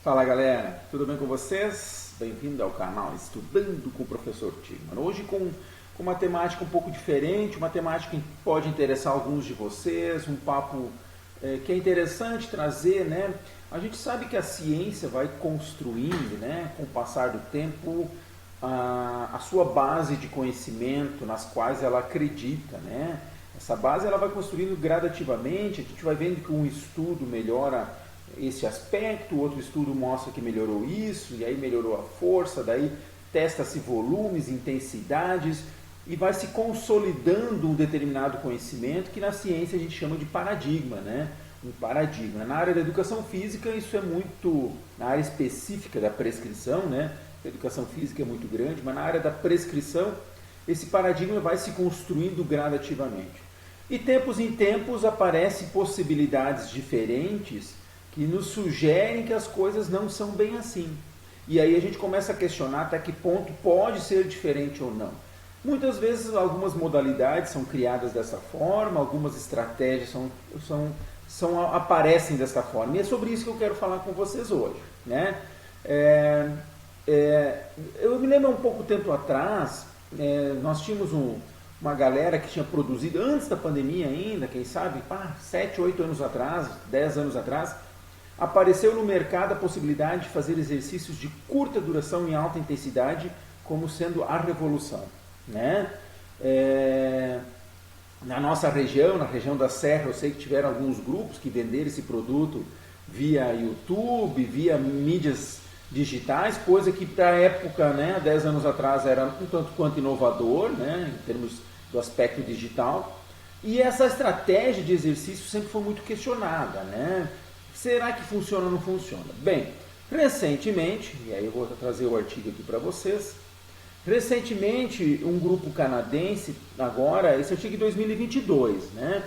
Fala galera, tudo bem com vocês? Bem-vindo ao canal Estudando com o Professor Tigman. Hoje com uma temática um pouco diferente, uma temática que pode interessar alguns de vocês, um papo que é interessante trazer, né? A gente sabe que a ciência vai construindo, né, com o passar do tempo, a sua base de conhecimento nas quais ela acredita, né? Essa base ela vai construindo gradativamente, a gente vai vendo que um estudo melhora esse aspecto, outro estudo mostra que melhorou isso, e aí melhorou a força, daí testa-se volumes, intensidades, e vai se consolidando um determinado conhecimento que na ciência a gente chama de paradigma, né? Um paradigma. Na área da educação física isso é muito, na área específica da prescrição, né? A educação física é muito grande, mas na área da prescrição esse paradigma vai se construindo gradativamente. E tempos em tempos aparecem possibilidades diferentes que nos sugerem que as coisas não são bem assim. E aí a gente começa a questionar até que ponto pode ser diferente ou não. Muitas vezes algumas modalidades são criadas dessa forma, algumas estratégias aparecem dessa forma. E é sobre isso que eu quero falar com vocês hoje, né? Eu me lembro um pouco tempo atrás, nós tínhamos uma galera que tinha produzido, antes da pandemia ainda, quem sabe, 7, 8 anos atrás, 10 anos atrás, apareceu no mercado a possibilidade de fazer exercícios de curta duração e alta intensidade como sendo a revolução, né? Na nossa região, na região da Serra, eu sei que tiveram alguns grupos que venderam esse produto via YouTube, via mídias digitais, coisa que para a época, né, 10 anos atrás, era um tanto quanto inovador, né, em termos do aspecto digital. E essa estratégia de exercício sempre foi muito questionada, né? Será que funciona ou não funciona? Bem, recentemente, e aí eu vou trazer o artigo aqui para vocês, recentemente um grupo canadense, agora, esse artigo de 2022, né?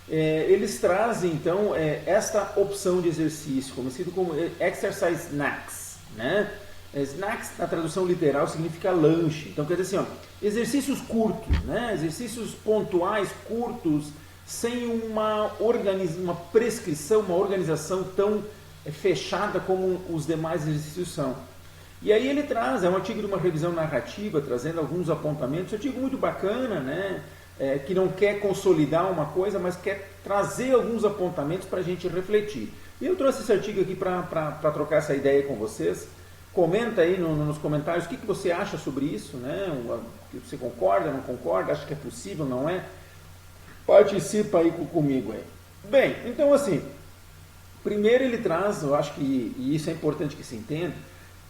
Eles trazem então esta opção de exercício, conhecido como Exercise Snacks, né? Snacks, na tradução literal, significa lanche. Então, quer dizer assim, ó, exercícios curtos, né? Exercícios pontuais, curtos, sem uma prescrição, uma organização tão fechada como os demais exercícios são. E aí ele traz, é um artigo de uma revisão narrativa, trazendo alguns apontamentos, um artigo muito bacana, né? Que não quer consolidar uma coisa, mas quer trazer alguns apontamentos para a gente refletir. E eu trouxe esse artigo aqui para trocar essa ideia com vocês. Comenta aí nos comentários o que você acha sobre isso, né? Você concorda, não concorda, acha que é possível, não é? Participa aí comigo aí. Bem, então assim, primeiro ele traz, eu acho que, e isso é importante que se entenda,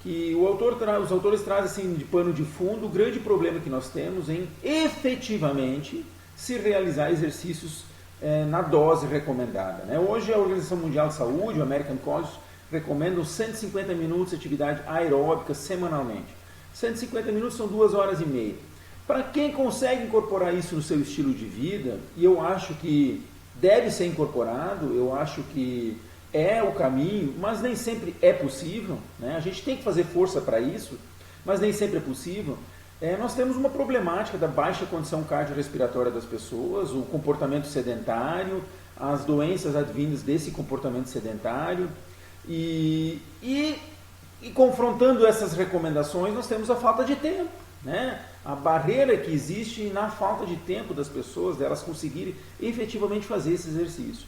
que os autores trazem assim, de pano de fundo o grande problema que nós temos em efetivamente se realizar exercícios na dose recomendada, né? Hoje a Organização Mundial de Saúde, o American College, recomendam 150 minutos de atividade aeróbica semanalmente. 150 minutos são 2 horas e meia. Para quem consegue incorporar isso no seu estilo de vida, e eu acho que deve ser incorporado, eu acho que é o caminho, mas nem sempre é possível, né? A gente tem que fazer força para isso, mas nem sempre é possível. Nós temos uma problemática da baixa condição cardiorrespiratória das pessoas, o comportamento sedentário, as doenças advindas desse comportamento sedentário, e confrontando essas recomendações, nós temos a falta de tempo, né? A barreira que existe na falta de tempo das pessoas, delas conseguirem efetivamente fazer esse exercício.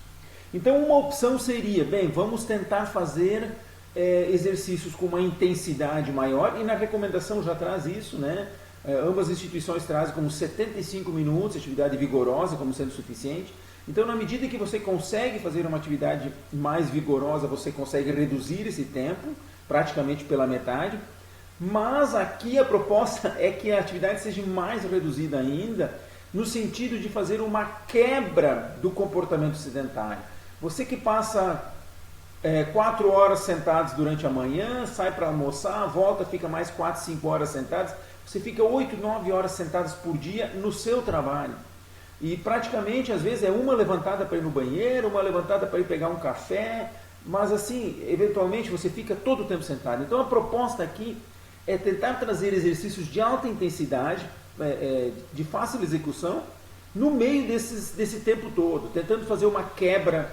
Então uma opção seria, bem, vamos tentar fazer exercícios com uma intensidade maior, e na recomendação já traz isso, né? Ambas as instituições trazem como 75 minutos de atividade vigorosa como sendo suficiente. Então, na medida que você consegue fazer uma atividade mais vigorosa, você consegue reduzir esse tempo, praticamente pela metade. Mas aqui a proposta é que a atividade seja mais reduzida ainda, no sentido de fazer uma quebra do comportamento sedentário. Você que passa 4 horas sentados durante a manhã, sai para almoçar, volta, fica mais 4, 5 horas sentados, você fica 8, 9 horas sentados por dia no seu trabalho. E praticamente, às vezes, é uma levantada para ir no banheiro, uma levantada para ir pegar um café, mas assim, eventualmente você fica todo o tempo sentado. Então a proposta aqui é tentar trazer exercícios de alta intensidade, de fácil execução, no meio desse tempo todo, tentando fazer uma quebra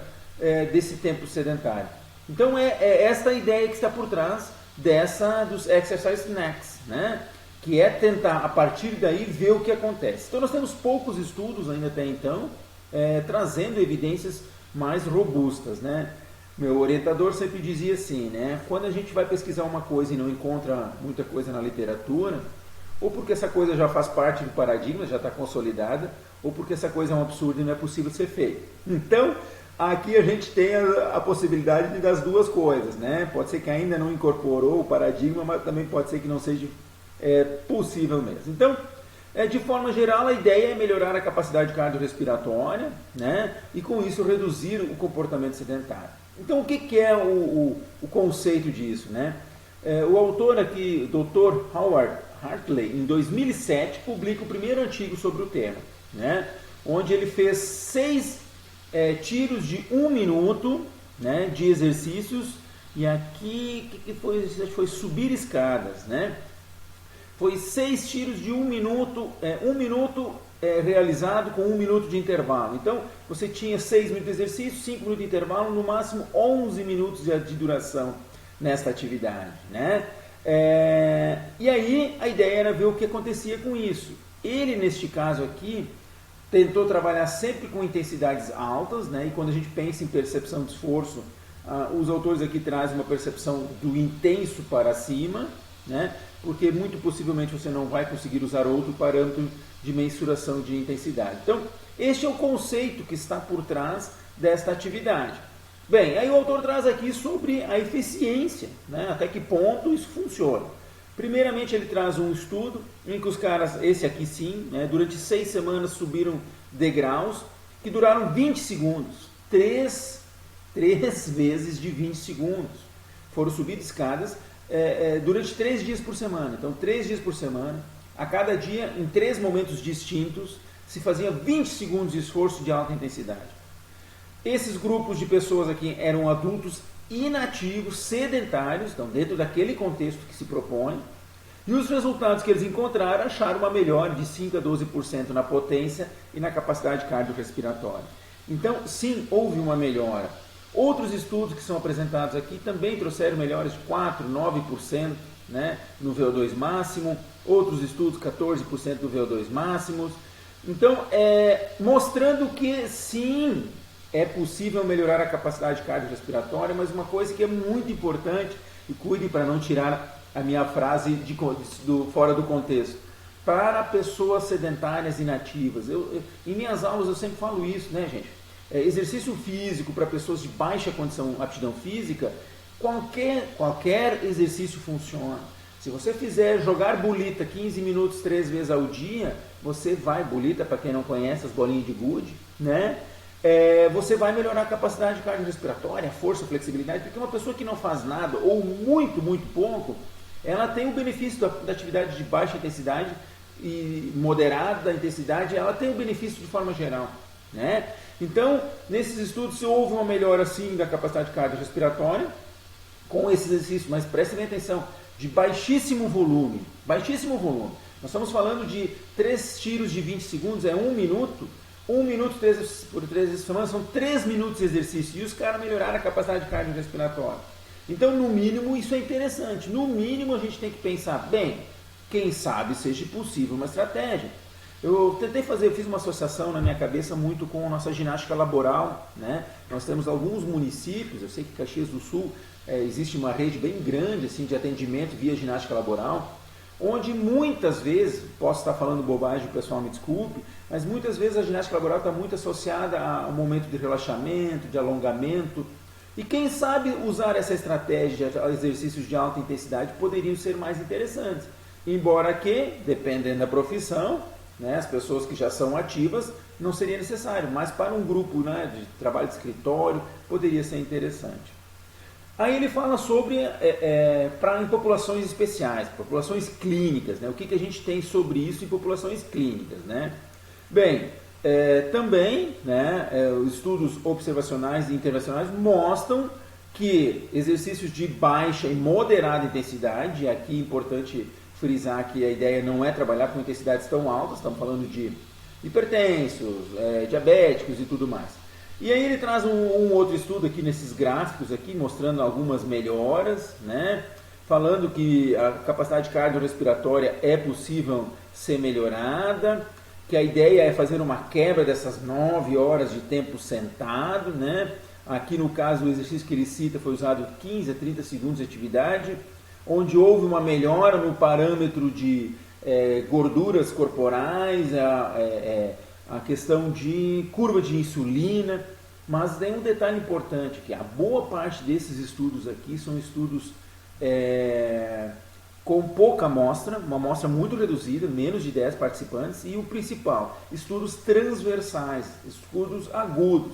desse tempo sedentário. Então é esta a ideia que está por trás dos Exercise Snacks, né? Que é tentar, a partir daí, ver o que acontece. Então nós temos poucos estudos ainda até então, trazendo evidências mais robustas, né? Meu orientador sempre dizia assim, né? Quando a gente vai pesquisar uma coisa e não encontra muita coisa na literatura, ou porque essa coisa já faz parte do paradigma, já está consolidada, ou porque essa coisa é um absurdo e não é possível ser feita. Então, aqui a gente tem a possibilidade das duas coisas, né? Pode ser que ainda não incorporou o paradigma, mas também pode ser que não seja possível mesmo. Então, de forma geral, a ideia é melhorar a capacidade cardiorrespiratória, né? E com isso reduzir o comportamento sedentário. Então, o que é o conceito disso, né? O autor aqui, Dr. Howard Hartley, em 2007, publica o primeiro artigo sobre o tema, né? Onde ele fez 6 tiros de 1 minuto, né, de exercícios, e aqui que foi subir escadas, né? Foi 6 tiros de 1 minuto, 1 minuto realizado com 1 minuto de intervalo. Então, você tinha 6 minutos de exercício, 5 minutos de intervalo, no máximo 11 minutos de duração nesta atividade, né? E aí, a ideia era ver o que acontecia com isso. Ele, neste caso aqui, tentou trabalhar sempre com intensidades altas, né? E quando a gente pensa em percepção de esforço, os autores aqui trazem uma percepção do intenso para cima, né? Porque muito possivelmente você não vai conseguir usar outro parâmetro de mensuração de intensidade. Então, este é o conceito que está por trás desta atividade. Bem, aí o autor traz aqui sobre a eficiência, né? Até que ponto isso funciona. Primeiramente, ele traz um estudo em que os caras, esse aqui sim, né, durante 6 semanas subiram degraus que duraram 20 segundos. 3 vezes de 20 segundos. Foram subir escadas durante 3 dias por semana. Então, 3 dias por semana, a cada dia, em 3 momentos distintos, se fazia 20 segundos de esforço de alta intensidade. Esses grupos de pessoas aqui eram adultos inativos, sedentários, então dentro daquele contexto que se propõe, e os resultados que eles encontraram acharam uma melhora de 5 a 12% na potência e na capacidade cardiorrespiratória. Então, sim, houve uma melhora. Outros estudos que são apresentados aqui também trouxeram melhoras de 4, 9%, né, no VO2 máximo, outros estudos 14% do VO2 máximos. Então, mostrando que sim, é possível melhorar a capacidade cardiorrespiratória, mas uma coisa que é muito importante, e cuide para não tirar a minha frase fora do contexto, para pessoas sedentárias inativas. Em minhas aulas eu sempre falo isso, né, gente? Exercício físico para pessoas de baixa condição, aptidão física, qualquer exercício funciona. Se você fizer jogar bolita 15 minutos 3 vezes ao dia, você vai, bolita, para quem não conhece, as bolinhas de gude, né? Você vai melhorar a capacidade cardiorrespiratória, a força, a flexibilidade, porque uma pessoa que não faz nada, ou muito, muito pouco, ela tem o benefício da atividade de baixa intensidade e moderada intensidade, ela tem o benefício de forma geral, né? Então, nesses estudos, houve uma melhora sim da capacidade cardiorrespiratória com esse exercício, mas prestem atenção, de baixíssimo volume, baixíssimo volume. Nós estamos falando de 3 tiros de 20 segundos, 1 minuto, 1 minuto 3 por 3 vezes por semana, são 3 minutos de exercício, e os caras melhoraram a capacidade cardiorrespiratória. Então, no mínimo, isso é interessante. No mínimo, a gente tem que pensar, bem, quem sabe seja possível uma estratégia. Eu fiz uma associação na minha cabeça muito com a nossa ginástica laboral, né? Nós temos alguns municípios, eu sei que em Caxias do Sul existe uma rede bem grande assim, de atendimento via ginástica laboral, onde muitas vezes, posso estar falando bobagem, o pessoal me desculpe, mas muitas vezes a ginástica laboral está muito associada a um momento de relaxamento, de alongamento, e quem sabe usar essa estratégia de exercícios de alta intensidade poderiam ser mais interessantes, embora que, dependendo da profissão, né, as pessoas que já são ativas, não seria necessário, mas para um grupo, né, de trabalho de escritório, poderia ser interessante. Aí ele fala sobre, em populações especiais, populações clínicas, né, o que a gente tem sobre isso em populações clínicas, né? Bem, também, né, os estudos observacionais e intervencionais mostram que exercícios de baixa e moderada intensidade, e aqui é importante frisar que a ideia não é trabalhar com intensidades tão altas, estamos falando de hipertensos, diabéticos e tudo mais. E aí ele traz um outro estudo aqui nesses gráficos aqui, mostrando algumas melhoras, né? Falando que a capacidade cardiorrespiratória é possível ser melhorada, que a ideia é fazer uma quebra dessas 9 horas de tempo sentado, né? Aqui no caso o exercício que ele cita foi usado 15 a 30 segundos de atividade, onde houve uma melhora no parâmetro de gorduras corporais, a questão de curva de insulina, mas tem um detalhe importante, que a boa parte desses estudos aqui são estudos com pouca amostra, uma amostra muito reduzida, menos de 10 participantes, e o principal, estudos transversais, estudos agudos.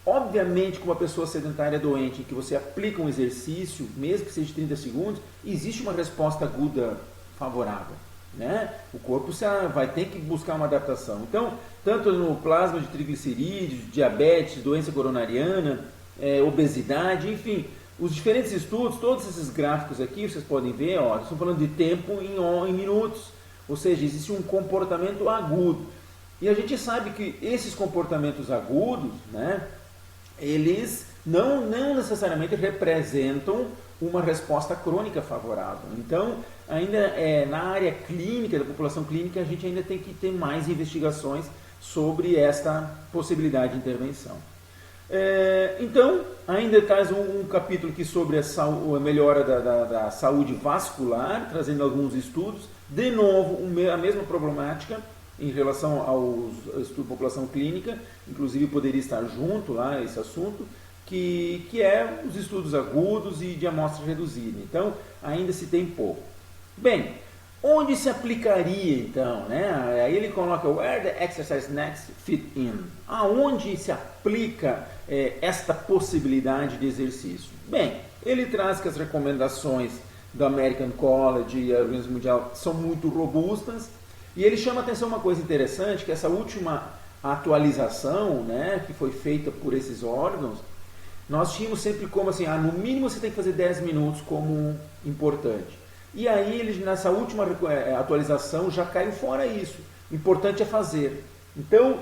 Obviamente, com uma pessoa sedentária doente, em que você aplica um exercício, mesmo que seja de 30 segundos, existe uma resposta aguda favorável, né? O corpo vai ter que buscar uma adaptação. Então, tanto no plasma de triglicerídeos, diabetes, doença coronariana, obesidade, enfim, os diferentes estudos, todos esses gráficos aqui, vocês podem ver, ó, estão falando de tempo em minutos, ou seja, existe um comportamento agudo. E a gente sabe que esses comportamentos agudos, né, eles não necessariamente representam uma resposta crônica favorável. Então, ainda na área clínica, da população clínica, a gente ainda tem que ter mais investigações sobre esta possibilidade de intervenção. Então, ainda traz um capítulo aqui sobre a melhora da saúde vascular, trazendo alguns estudos. De novo, a mesma problemática em relação ao estudo de população clínica, inclusive poderia estar junto lá esse assunto, que é os estudos agudos e de amostra reduzida. Então, ainda se tem pouco. Bem, onde se aplicaria então, né? Aí ele coloca where the exercise next fit in. Aonde se aplica esta possibilidade de exercício? Bem, ele traz que as recomendações do American College e a Organização Mundial são muito robustas, e ele chama a atenção uma coisa interessante, que essa última atualização, né, que foi feita por esses órgãos, nós tínhamos sempre como assim, no mínimo você tem que fazer 10 minutos como importante. E aí, ele, nessa última atualização, já caiu fora isso. O importante é fazer. Então,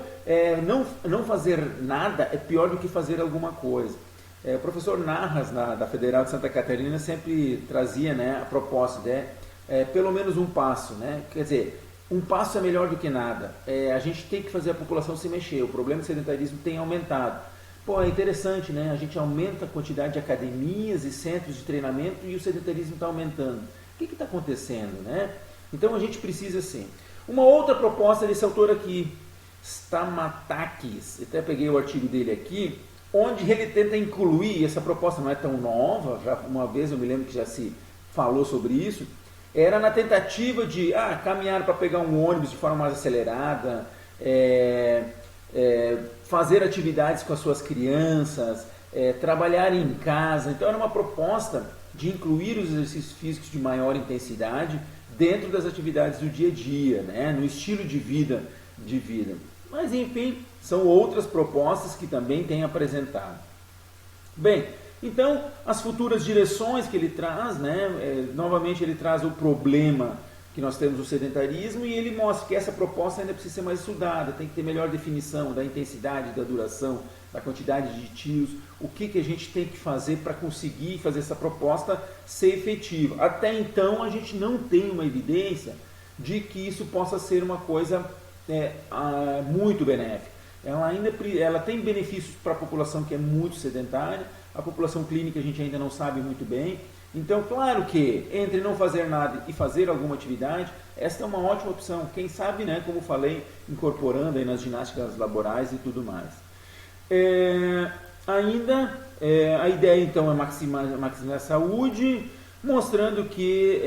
não fazer nada é pior do que fazer alguma coisa. O professor Narras, da Federal de Santa Catarina, sempre trazia, né, a proposta de pelo menos um passo. Né? Quer dizer, um passo é melhor do que nada. A gente tem que fazer a população se mexer. O problema do sedentarismo tem aumentado. Pô, é interessante, né? A gente aumenta a quantidade de academias e centros de treinamento e o sedentarismo está aumentando. O que está acontecendo, né? Então a gente precisa sim. Uma outra proposta desse autor aqui, Stamatakis, até peguei o artigo dele aqui, onde ele tenta incluir, essa proposta não é tão nova, já uma vez eu me lembro que já se falou sobre isso, era na tentativa de caminhar para pegar um ônibus de forma mais acelerada, fazer atividades com as suas crianças, trabalhar em casa. Então era uma proposta de incluir os exercícios físicos de maior intensidade dentro das atividades do dia a dia, né? No estilo de vida. Mas enfim, são outras propostas que também tem apresentado. Bem, então as futuras direções que ele traz, né? Novamente ele traz o problema que nós temos o sedentarismo e ele mostra que essa proposta ainda precisa ser mais estudada, tem que ter melhor definição da intensidade, da duração, da quantidade de tiros, o que a gente tem que fazer para conseguir fazer essa proposta ser efetiva. Até então a gente não tem uma evidência de que isso possa ser uma coisa muito benéfica. Ela tem benefícios para a população que é muito sedentária, a população clínica a gente ainda não sabe muito bem. Então, claro que entre não fazer nada e fazer alguma atividade, esta é uma ótima opção. Quem sabe, né, como falei, incorporando aí nas ginásticas laborais e tudo mais. A ideia então é maximizar a saúde, mostrando que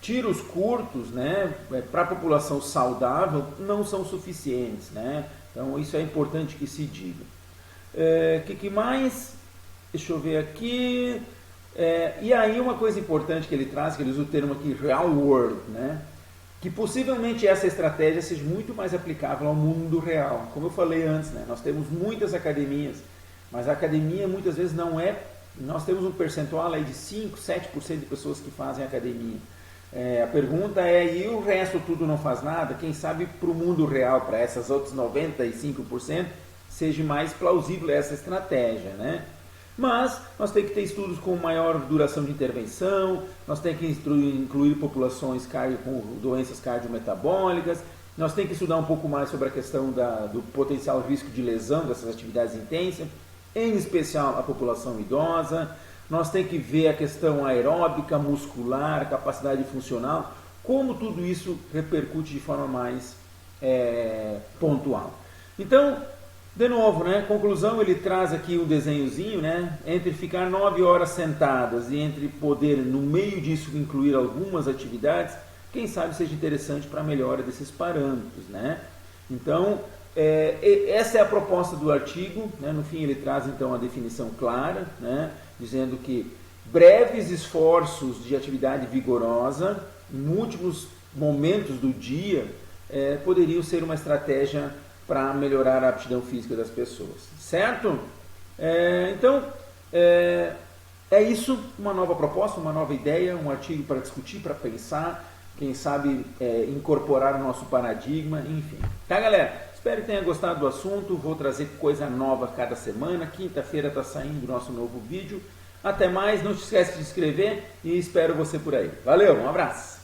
tiros curtos, né, para a população saudável não são suficientes, né? Então isso é importante que se diga. Que mais? Deixa eu ver aqui. E aí uma coisa importante que ele traz, que ele usa o termo aqui, real world, né? Que possivelmente essa estratégia seja muito mais aplicável ao mundo real. Como eu falei antes, né? Nós temos muitas academias, mas a academia muitas vezes não é... Nós temos um percentual aí de 5, 7% de pessoas que fazem academia. A pergunta e o resto tudo não faz nada? Quem sabe para o mundo real, para essas outras 95%, seja mais plausível essa estratégia, né? Mas nós temos que ter estudos com maior duração de intervenção, nós temos que incluir populações com doenças cardiometabólicas, nós temos que estudar um pouco mais sobre a questão do potencial risco de lesão dessas atividades intensas, em especial a população idosa. Nós temos que ver a questão aeróbica, muscular, capacidade funcional, como tudo isso repercute de forma mais pontual. Então, de novo, né, conclusão, ele traz aqui um desenhozinho, né, entre ficar 9 horas sentadas e entre poder, no meio disso, incluir algumas atividades, quem sabe seja interessante para a melhora desses parâmetros, né? Então, essa é a proposta do artigo, né? No fim ele traz então a definição clara, né? Dizendo que breves esforços de atividade vigorosa, em múltiplos momentos do dia, poderiam ser uma estratégia para melhorar a aptidão física das pessoas, certo? Então, é isso, uma nova proposta, uma nova ideia, um artigo para discutir, para pensar, quem sabe incorporar o nosso paradigma, enfim. Tá, galera? Espero que tenha gostado do assunto, vou trazer coisa nova cada semana, quinta-feira está saindo o nosso novo vídeo. Até mais, não se esquece de se inscrever e espero você por aí. Valeu, um abraço!